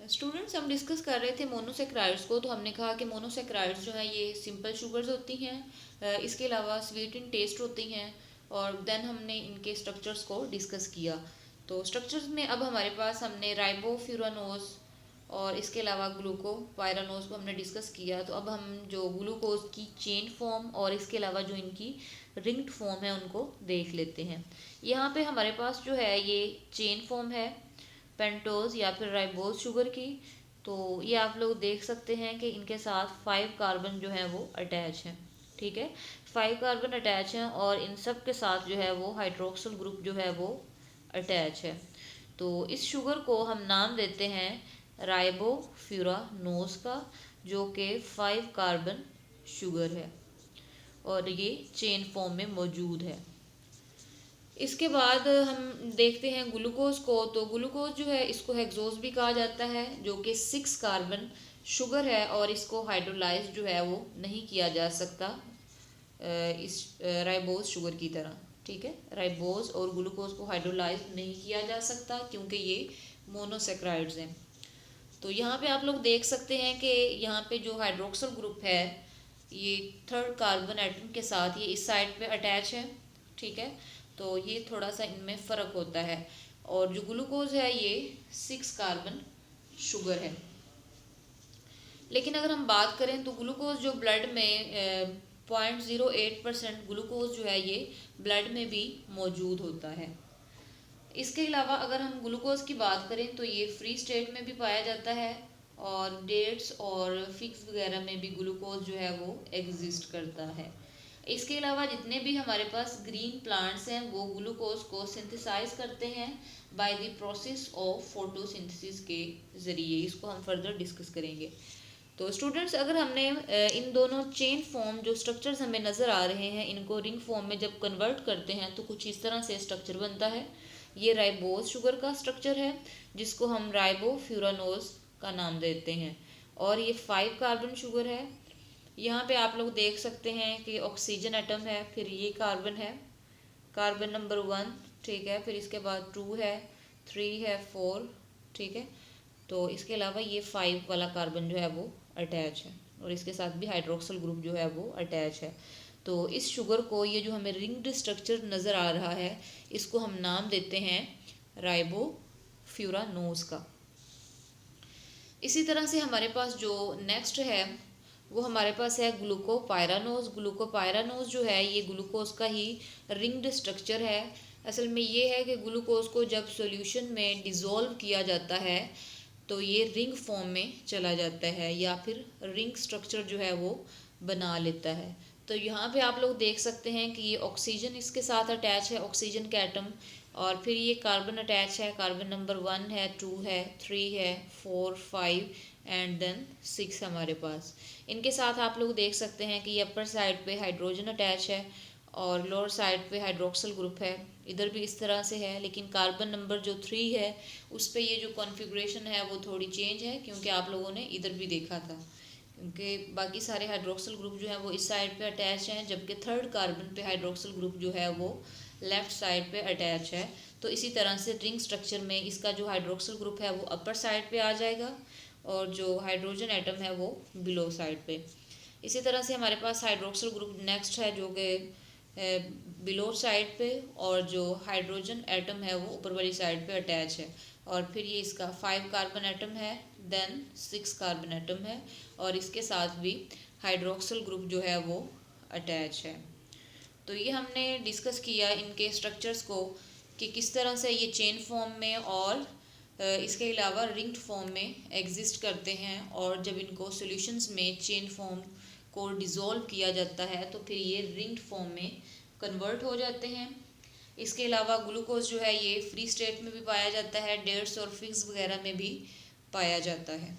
Students हम discuss कर रहे थे मोनोसेक्राइड्स को, तो हमने कहा कि मोनोसेक्राइड्स जो है ये सिंपल शुगर्स होती हैं, इसके अलावा स्वीट इन टेस्ट होती हैं। और देन हमने इनके स्ट्रक्चर्स को डिस्कस किया। तो स्ट्रक्चर्स में अब हमारे पास हमने राइबोफ्यूरानोज और इसके अलावा ग्लूकोपाइरानोज को हमने डिस्कस किया। तो अब हम जो ग्लूकोज की चेन फॉर्म और इसके अलावा जो इनकी रिंग्ड फॉर्म है उनको देख लेते हैं। यहाँ पे हमारे पास जो है ये चेन फॉर्म है पेंटोज या फिर राइबोज शुगर की। तो ये आप लोग देख सकते हैं कि इनके साथ 5 कार्बन जो है वो अटैच हैं। ठीक है, 5 कार्बन अटैच हैं और इन सब के साथ जो है वो हाइड्रोक्सिल ग्रुप जो है वो अटैच है। तो इस शुगर को हम नाम देते हैं राइबोफ्यूरानोज का, जो कि 5 कार्बन शुगर है और ये चेन फॉर्म में मौजूद है। इसके बाद हम देखते हैं ग्लूकोज को। तो ग्लूकोज जो है इसको हेक्सोज भी कहा जाता है, जो कि 6 कार्बन शुगर है और इसको हाइड्रोलाइज जो है वो नहीं किया जा सकता इस राइबोज शुगर की तरह। ठीक है, राइबोज और ग्लूकोज को हाइड्रोलाइज नहीं किया जा सकता क्योंकि ये मोनोसेक्राइड्स हैं। तो यहाँ पे आप लोग देख सकते हैं कि यहाँ पे जो हाइड्रोक्सिल ग्रुप है ये 3rd कार्बन एटम के साथ ये इस साइड पे अटैच है। ठीक है, तो ये थोड़ा सा इनमें फ़र्क होता है। और जो ग्लूकोज है ये 6 कार्बन शुगर है। लेकिन अगर हम बात करें तो ग्लूकोज जो ब्लड में 0.08% ग्लूकोज जो है ये ब्लड में भी मौजूद होता है। इसके अलावा अगर हम ग्लूकोज की बात करें तो ये फ्री स्टेट में भी पाया जाता है और डेट्स और फिग्स वगैरह में भी ग्लूकोज जो है वो एग्जिस्ट करता है। इसके अलावा जितने भी हमारे पास ग्रीन प्लांट्स हैं वो ग्लूकोज को सिंथेसाइज करते हैं by the process of photosynthesis के ज़रिए। इसको हम फर्दर डिस्कस करेंगे। तो स्टूडेंट्स अगर हमने इन दोनों चेन फॉर्म जो स्ट्रक्चर्स हमें नज़र आ रहे हैं इनको रिंग फॉर्म में जब कन्वर्ट करते हैं तो कुछ इस तरह से स्ट्रक्चर बनता है। ये राइबोज शुगर का स्ट्रक्चर है जिसको हम राइबोफ्यूरानोज का नाम देते हैं और ये 5 कार्बन शुगर है। यहाँ पे आप लोग देख सकते हैं कि ऑक्सीजन एटम है, फिर ये कार्बन है, कार्बन नंबर 1। ठीक है, फिर इसके बाद 2 है, 3 है, 4। ठीक है, तो इसके अलावा ये 5 वाला कार्बन जो है वो अटैच है और इसके साथ भी हाइड्रोक्सिल ग्रुप जो है वो अटैच है। तो इस शुगर को ये जो हमें रिंग्ड स्ट्रक्चर नज़र आ रहा है इसको हम नाम देते हैं राइबोफ्यूरानोज का। इसी तरह से हमारे पास जो नेक्स्ट है वो हमारे पास है ग्लूकोपाइरानोज। ग्लूकोपाइरानोज जो है ये ग्लूकोज का ही रिंग्ड स्ट्रक्चर है। असल में ये है कि ग्लूकोज को जब सॉल्यूशन में डिज़ोल्व किया जाता है तो ये रिंग फॉर्म में चला जाता है या फिर रिंग स्ट्रक्चर जो है वो बना लेता है। तो यहाँ पे आप लोग देख सकते हैं कि ये ऑक्सीजन इसके साथ अटैच है, ऑक्सीजन का एटम, और फिर ये कार्बन अटैच है, कार्बन नंबर 1 है, 2 है, 3 है, 4, 5 एंड देन 6 हमारे पास। इनके साथ आप लोग देख सकते हैं कि ये अपर साइड पे हाइड्रोजन अटैच है और लोअर साइड पे हाइड्रोक्सिल ग्रुप है। इधर भी इस तरह से है, लेकिन कार्बन नंबर जो 3 है उस पे ये जो कॉन्फ़िगरेशन है वो थोड़ी चेंज है क्योंकि आप लोगों ने इधर भी देखा था, क्योंकि बाकी सारे हाइड्रोक्सिल ग्रुप जो है वो इस साइड पे अटैच हैं जबकि 3rd कार्बन पे हाइड्रोक्सिल ग्रुप जो है वो लेफ़्ट साइड पे अटैच है। तो इसी तरह से रिंग स्ट्रक्चर में इसका जो हाइड्रोक्सिल ग्रुप है वो अपर साइड पे आ जाएगा और जो हाइड्रोजन एटम है वो बिलो साइड पे। इसी तरह से हमारे पास हाइड्रोक्सिल ग्रुप नेक्स्ट है जो कि बिलो साइड पे, और जो हाइड्रोजन एटम है वो ऊपर वाली साइड पे अटैच है। और फिर ये इसका 5 कार्बन एटम है, देन 6 कार्बन एटम है और इसके साथ भी हाइड्रोक्सिल ग्रुप जो है वो अटैच है। तो ये हमने डिस्कस किया इनके स्ट्रक्चर्स को कि किस तरह से ये चेन फॉर्म में और इसके अलावा रिंग्ड फॉर्म में एग्जिस्ट करते हैं, और जब इनको सॉल्यूशंस में चेन फॉर्म को डिज़ोल्व किया जाता है तो फिर ये रिंग्ड फॉर्म में कन्वर्ट हो जाते हैं। इसके अलावा ग्लूकोज जो है ये फ्री स्टेट में भी पाया जाता है, डेट्स और फिग्स वगैरह में भी पाया जाता है।